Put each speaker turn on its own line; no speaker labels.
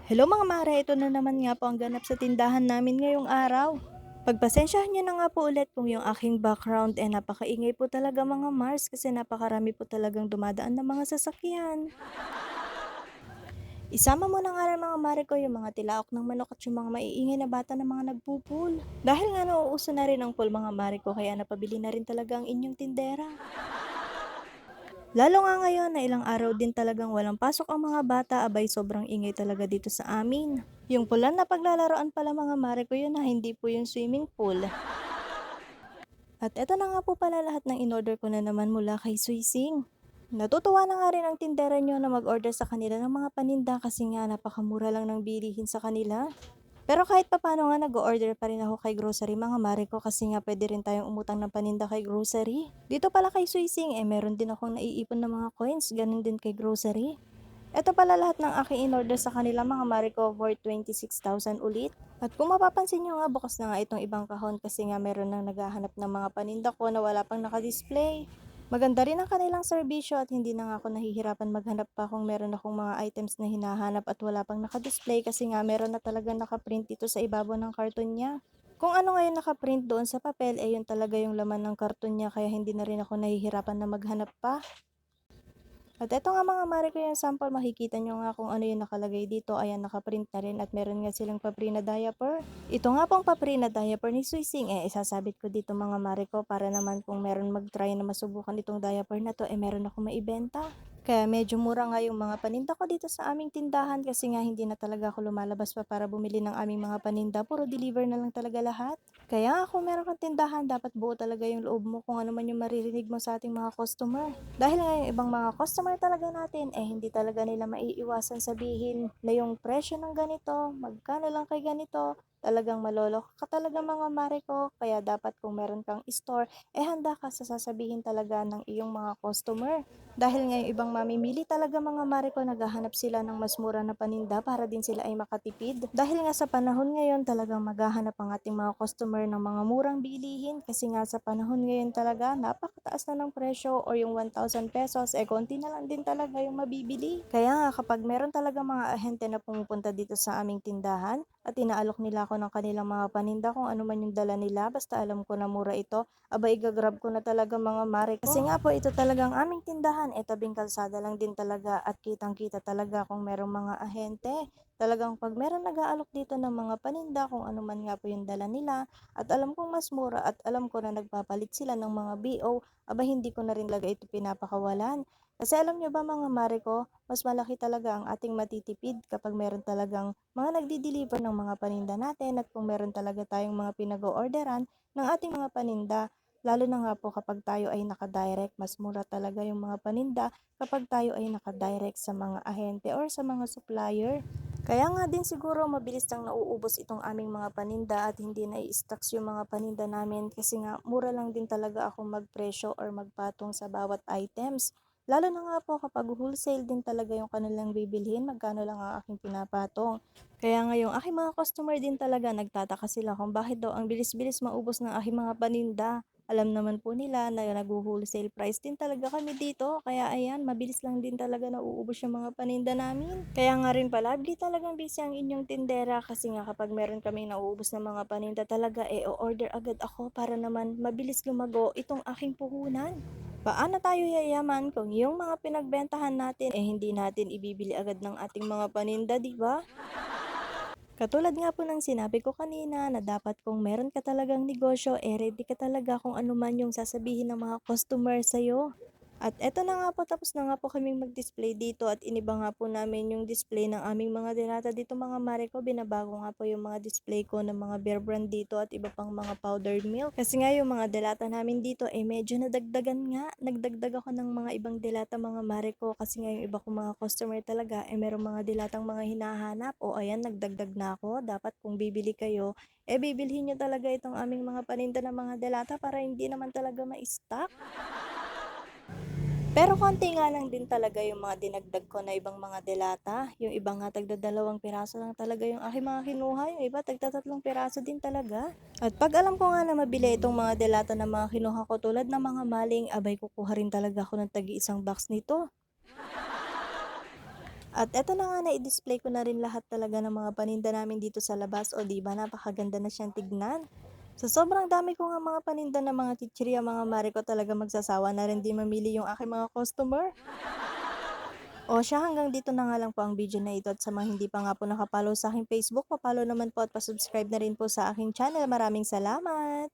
Hello mga mare, ito na naman nga po ang ganap sa tindahan namin ngayong araw. Pagpasensyahan niyo na nga po ulit kung yung aking background napakaingay po talaga mga Mars kasi napakarami po talagang dumadaan ng mga sasakyan. Isama mo na nga rin mga mare ko yung mga tilaok ng manok at yung mga maiingay na bata ng mga nagpupul. Dahil nga nauuso na rin ang pool mga mare ko kaya napabili na rin talaga ang inyong tindera. Lalo nga ngayon na ilang araw din talagang walang pasok ang mga bata, abay sobrang ingay talaga dito sa amin. Yung pulan na paglalaroan pala mga mare ko yun na hindi po yung swimming pool. At eto na nga po pala lahat ng in-order ko na naman mula kay Suising. Natutuwa na nga rin ang tindera nyo na mag-order sa kanila ng mga paninda kasi nga napakamura lang ng bilihin sa kanila. Pero kahit papano nga nag-order pa rin ako kay grocery mga mare ko kasi nga pwede rin tayong umutang ng paninda kay grocery. Dito pala kay Suising meron din akong naiipon ng mga coins, ganun din kay grocery. Ito pala lahat ng aking in-order sa kanila mga mare ko for 26,000 ulit. At kung mapapansin nyo nga bukas na nga itong ibang kahon kasi nga meron nang naghahanap ng mga paninda ko na wala pang nakadisplay. Maganda rin ang kanilang serbisyo at hindi na nga ako nahihirapan maghanap pa kung meron akong mga items na hinahanap at wala pang nakadisplay kasi nga meron na talagang nakaprint dito sa ibabaw ng karton niya. Kung ano ngayon nakaprint doon sa papel, yun talaga yung laman ng karton niya kaya hindi na rin ako nahihirapan na maghanap pa. At eto nga mga mare ko yung sample, makikita nyo nga kung ano yung nakalagay dito. Ayan, nakaprint na rin at meron nga silang papri na diaper. Ito nga pong papri na diaper ni Suising, isasabit ko dito mga mare ko para naman kung meron mag-try na masubukan itong diaper na to, meron ako maibenta. Kaya medyo mura nga yung mga paninda ko dito sa aming tindahan kasi nga hindi na talaga ako lumalabas pa para bumili ng aming mga paninda. Puro deliver na lang talaga lahat. Kaya nga kung meron kang tindahan, dapat buo talaga yung loob mo kung ano man yung maririnig mo sa ating mga customer. Dahil nga yung ibang mga customer talaga natin, hindi talaga nila maiiwasan sabihin na yung presyo ng ganito, magkano lang kay ganito, talagang maloloko ka talaga mga mare ko. Kaya dapat kung meron kang store, handa ka sa sasabihin talaga ng iyong mga customer. Dahil nga yung ibang mamimili talaga mga mare ko, naghahanap sila ng mas mura na paninda para din sila ay makatipid. Dahil nga sa panahon ngayon talagang maghahanap ang ating mga customer ng mga murang bilihin kasi nga sa panahon ngayon talaga napakataas na ng presyo o yung 1,000 pesos konti na lang din talaga yung mabibili. Kaya nga kapag meron talaga mga ahente na pumupunta dito sa aming tindahan at inaalok nila ako ng kanilang mga paninda kung ano man yung dala nila basta alam ko na mura ito, abay igagrab ko na talaga mga mare ko. Kasi nga po ito talagang aming tindahan, tabing kalsada lang din talaga at kitang kita talaga kung merong mga ahente. Talagang pag meron nag-aalok dito ng mga paninda kung ano man nga po yung dala nila at alam kong mas mura at alam ko na nagpapalit sila ng mga BO, aba hindi ko na rin talaga ito pinapakawalan. Kasi alam nyo ba mga mare ko, mas malaki talaga ang ating matitipid kapag meron talagang mga nagdi-deliver ng mga paninda natin at kung meron talaga tayong mga pinag-orderan ng ating mga paninda. Lalo na nga po kapag tayo ay nakadirect, mas mura talaga yung mga paninda kapag tayo ay nakadirect sa mga ahente or sa mga supplier. Kaya nga din siguro mabilis lang nauubos itong aming mga paninda at hindi na i-stocks yung mga paninda namin kasi nga mura lang din talaga ako magpresyo or magpatong sa bawat items. Lalo na nga po kapag wholesale din talaga yung kanilang bibilhin, magkano lang ang aking pinapatong. Kaya nga yung aking mga customer din talaga nagtataka sila kung bakit daw ang bilis-bilis maubos ng aking mga paninda. Alam naman po nila na nag-wholesale price din talaga kami dito. Kaya ayan, mabilis lang din talaga nauubos yung mga paninda namin. Kaya nga rin pala, di talagang busy ang inyong tindera kasi nga kapag meron kaming nauubos ng mga paninda talaga, o-order agad ako para naman mabilis lumago itong aking puhunan. Paano tayo yayaman kung yung mga pinagbentahan natin hindi natin ibibili agad ng ating mga paninda, di ba? Katulad nga po ng sinabi ko kanina na dapat kung meron ka talagang negosyo, ready ka talaga kung ano man yung sasabihin ng mga customer sa'yo. At eto na nga po, tapos na nga po kaming mag-display dito at iniba nga po namin yung display ng aming mga delata dito mga mare ko. Binabago nga po yung mga display ko ng mga Bear Brand dito at iba pang mga powdered milk. Kasi nga yung mga delata namin dito medyo nadagdagan nga. Nagdagdag ako ng mga ibang delata mga mare ko kasi nga yung iba kong mga customer talaga merong mga delatang mga hinahanap. O ayan, nagdagdag na ako. Dapat kung bibili kayo, bibilhin nyo talaga itong aming mga paninda ng mga delata para hindi naman talaga ma-stock. Pero konti nga lang din talaga yung mga dinagdag ko na ibang mga delata. Yung iba nga tagda 2 piraso lang talaga yung aking mga kinuha. Yung iba tagda 3 piraso din talaga. At pag alam ko nga na mabili itong mga delata na mga kinuha ko tulad ng mga maling, abay kukuha rin talaga ako ng tagi isang box nito. At eto na nga, na-i-display ko na rin lahat talaga ng mga paninda namin dito sa labas. O 'di ba napakaganda na siyang tignan. Sa sobrang dami ko nga mga paninda ng mga chichirya mga mare ko, talaga magsasawa na rin din mamili yung aking mga customer. O siya, hanggang dito na nga lang po ang video na ito, at sa mga hindi pa nga po nakapollow sa aking Facebook, pa naman po at pa-subscribe na rin po sa aking channel. Maraming salamat.